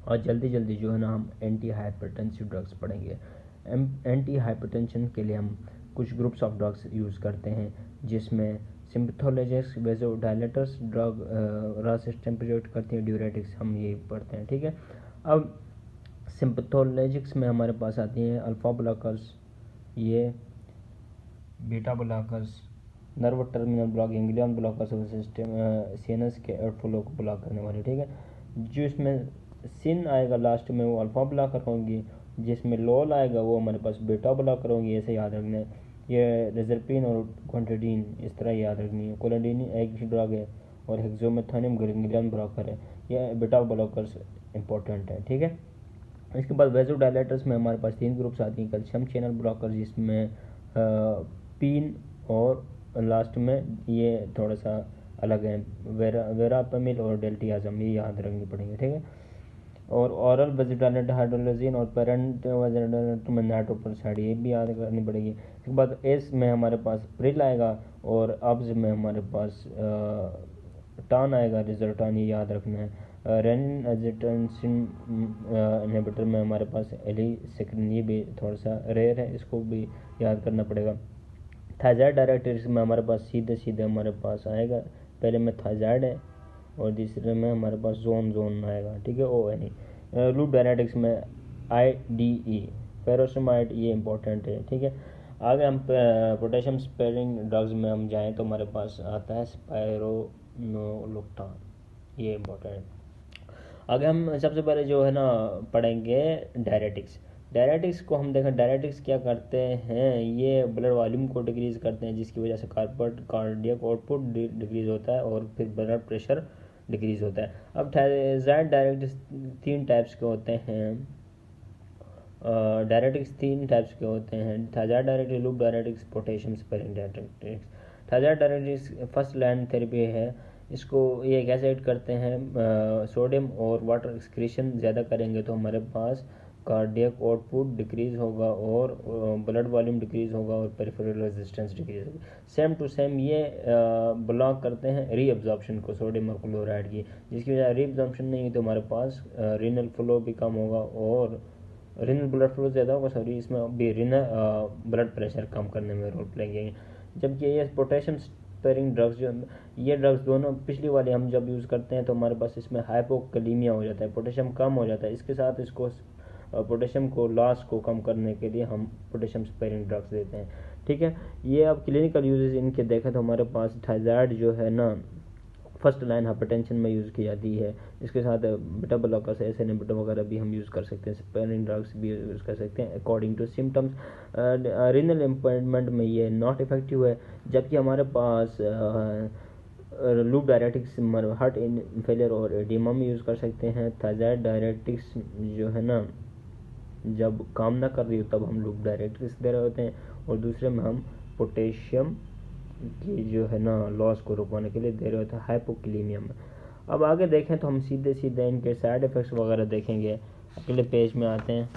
और जल्दी जल्दी जो है ना हम एंटी हाइपरटेंसिव ड्रग्स पढ़ेंगे। एंटी हाइपरटेंशन के लिए हम कुछ ग्रुप्स ऑफ ड्रग्स यूज़ करते हैं, जिसमें सिम्पथोलॉजिक्स, वेज़ोडाइलेटर्स, ड्रग रस सिस्टम प्रोजेक्ट करती हैं, ड्यूरेटिक्स, हम ये पढ़ते हैं, ठीक है। अब सिम्पथोलॉजिक्स में हमारे पास आती हैं अल्फा ब्लॉकर्स, ये beta blockers, nerve terminal block, Anglian blockers और सिस्टम सीएनएस के एयरफ्लो को ब्लॉक करने वाले, ठीक है। जो इसमें सिन आएगा लास्ट में वो अल्फा ब्लॉकर होंगी, जिसमें लोल आएगा वो हमारे पास बीटा ब्लॉकर होंगी, ऐसे याद रखना है। ये रेजरपिन और क्वांटिडीन इस तरह याद रखनी है। कोलाडीन एक ड्रग है और हेक्सोमेथानियम गैंग्लियन ब्लॉकर है, ये बीटा ब्लॉकर्स इंपॉर्टेंट है, ठीक है। इसके बाद वेज़ोडाइलेटर्स में हमारे पास 3 ग्रुप्स आती हैं। कैल्शियम चैनल ब्लॉकर, जिसमें पीन और लास्ट में ये थोड़ा सा अलग है, वेरापेमिल और डेल्टियाजम, ये याद रखनी पड़ेंगे, ठीक है। और ऑरल वेज़ोडाइलेटर हाइड्रोलाजीन और पेरेंट वेज़ोडाइलेटर में नाइट्रोपेरोक्साइड, ये भी याद करनी पड़ेगी। इसके बाद एस में हमारे पास प्रिल आएगा और अब्ज में हमारे पास टान आएगा, रिजल्टान, ये याद रखना है। रेनिन एंजियोटेंसिन इनहिबिटर में हमारे पास एलिसेक्रिन, ये भी थोड़ा सा रेयर है, इसको भी याद करना पड़ेगा। थायजाइड डायरेक्टर्स में हमारे पास सीधे सीधे हमारे पास आएगा, पहले में थायजाइड है और तीसरे में हमारे पास जोन आएगा, ठीक है, O N E. Loop diuretics में IDE, पेरोसमाइड, ये इंपॉर्टेंट है, ठीक है। आगे हम पोटेशियम स्पेयरिंग ड्रग्स में हम जाएँ तो हमारे पास आता है स्पाइरोनोलोक्टान, ये इंपॉर्टेंट है। आगे हम सबसे पहले जो है ना पढ़ेंगे डायरेटिक्स। डायरेटिक्स को हम देखें, डायरेटिक्स क्या करते हैं, ये ब्लड वॉल्यूम को डिक्रीज़ करते हैं, जिसकी वजह से कार्डियक आउटपुट डिक्रीज़ होता है और फिर ब्लड प्रेशर डिक्रीज़ होता है। अब थायजाइड डायरेटिक्स 3 टाइप्स के होते हैं। डायरेटिक्स 3 टाइप्स के होते हैं, thiazide diuretics, loop diuretics, potassium sparing diuretics. Thiazide diuretics first line therapy है, इसको ये कैसे ऐड करते हैं, सोडियम और वाटर एक्सक्रीशन ज़्यादा करेंगे तो हमारे पास कार्डियक आउटपुट डिक्रीज़ होगा और ब्लड वॉल्यूम डिक्रीज़ होगा और पेरिफेरल रेजिस्टेंस डिक्रीज़ होगी। सेम टू सेम ये ब्लॉक करते हैं रीअब्जॉर्प्शन को सोडियम और क्लोराइड की, जिसकी वजह रीअब्जॉर्प्शन नहीं हुई तो हमारे पास रीनल फ्लो भी कम होगा और रीनल ब्लड फ्लो ज़्यादा होगा, सॉरी, इसमें भी रीनल ब्लड प्रेशर कम करने में रोल प्ले करेंगे। जबकि ये पोटेशियम स्पेयरिंग ड्रग्स जो ये ड्रग्स दोनों पिछली वाली हम जब यूज़ करते हैं तो हमारे पास इसमें हाइपोकलीमिया हो जाता है, पोटेशियम कम हो जाता है, इसके साथ इसको पोटेशियम को लॉस को कम करने के लिए हम पोटेशियम स्पेयरिंग ड्रग्स देते हैं, ठीक है। ये अब क्लिनिकल यूजेस इनके देखें तो हमारे पास थायजाइड जो है ना फर्स्ट लाइन हाइपरटेंशन में यूज़ की जाती है, इसके साथ बीटा ब्लॉकर्स, एस इनहिबिटर वगैरह भी हम यूज़ कर सकते हैं, स्पेयरिंग ड्रग्स भी यूज़ कर सकते हैं according to symptoms. Renal impairment में ये नॉट इफेक्टिव है, जबकि हमारे पास लूप डायरेटिक्स हार्ट फेलियर और एडिमा में यूज़ कर सकते हैं। थायजाइड डायरेटिक्स जो है ना जब काम ना कर रही हो तब हम लूप डायरेटिक्स दे रहे होते हैं और दूसरे में हम पोटेशियम की जो है ना लॉस को रुकवाने के लिए दे रहे होते हैं हाइपोक्लीमिया में। अब आगे देखें तो हम सीधे सीधे इनके साइड इफ़ेक्ट्स वगैरह देखेंगे। अगले पेज में आते हैं।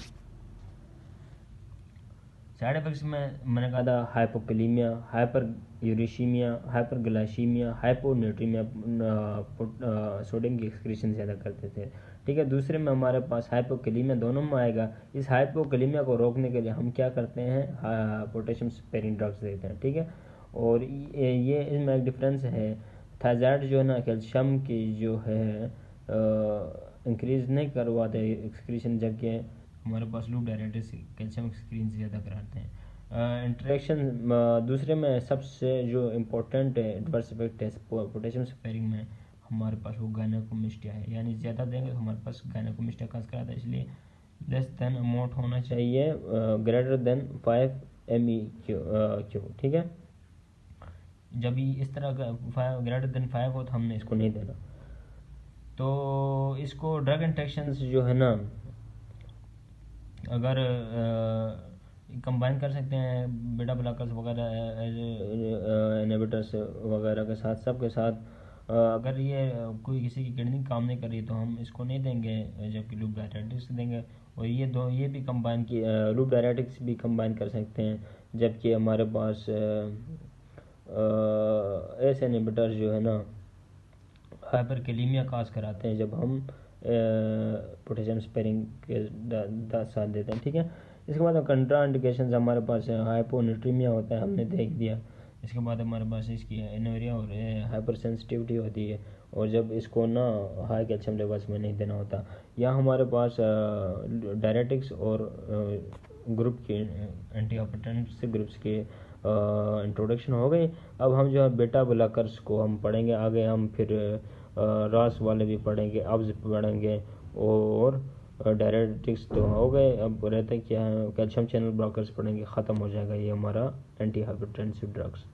साइड इफ़ेक्ट्स में मैंने कहा था हाइपोक्लीमिया, हाइपर यूरेशिमिया, हाइपरग्लाइसीमिया, हाइपोनेट्रीमिया, सोडियम की एक्सक्रीशन ज़्यादा करते थे, ठीक है। दूसरे में हमारे पास हाइपोक्लीमिया दोनों में आएगा। इस हाइपोक्लीमिया को रोकने के लिए हम क्या करते हैं, पोटेशियम स्पेयरिंग ड्रग्स देते हैं, ठीक है। और ये इसमें एक डिफरेंस है, थायजाइड जो है ना कैल्शियम की जो है इंक्रीज़ नहीं करवाते एक्सक्रीशन, जबकि हमारे पास लूप डायरेटिक्स कैल्शियम एक्सक्रीशन ज़्यादा कराते हैं। इंटरेक्शन दूसरे में सबसे जो इम्पोर्टेंट एडवर्स इफेक्ट है पोटेशियम स्पेयरिंग में हमारे पास वो गायनेकोमेस्टिया है, यानी ज़्यादा देंगे तो हमारे पास गायनेकोमेस्टिया का कराता है, इसलिए लेस देन अमाउंट होना चाहिए, ग्रेटर देन 5 MEQ, ठीक है। जब इस तरह का ग्रेटर देन 5 हो तो हमने इसको नहीं देना। तो इसको ड्रग इंटरेक्शंस जो है ना अगर कंबाइन कर सकते हैं बीटा ब्लॉकर्स वगैरह इनहिबिटर्स वगैरह के साथ, सब के साथ, अगर ये कोई किसी की किडनी काम नहीं कर रही तो हम इसको नहीं देंगे, जबकि लूप डायरेटिक्स देंगे। और ये भी कंबाइन की लूप डायरेटिक्स भी कंबाइन कर सकते हैं, जबकि हमारे पास एस इनहिबिटर जो है ना हाइपरकैलेमिया काज कराते हैं जब हम पोटेशियम स्पेयरिंग के साथ देते हैं। ठीक है, इसके बाद कंट्रा इंडिकेशन हमारे पास हाइपोनेट्रीमिया होता है, हमने देख दिया। इसके बाद हमारे पास इसकी एनोरिया और हाइपर सेंसिटिविटी होती है, और जब इसको ना हाई कैल्शियम लेवल्स में नहीं देना होता। यहाँ हमारे पास डायरेटिक्स और ग्रुप के एंटी हाइपरटेंसिव ग्रुप्स के इंट्रोडक्शन हो गई। अब हम जो है बेटा ब्लॉकर्स को हम पढ़ेंगे आगे, हम फिर रास वाले भी पढ़ेंगे, अब्स पढ़ेंगे, और डायरेटिक्स तो हो गए। अब रहता है क्या, कैल्शियम चैनल ब्लॉकर्स पढ़ेंगे, ख़त्म हो जाएगा ये हमारा एंटी हाइपरटेंसिव ड्रग्स।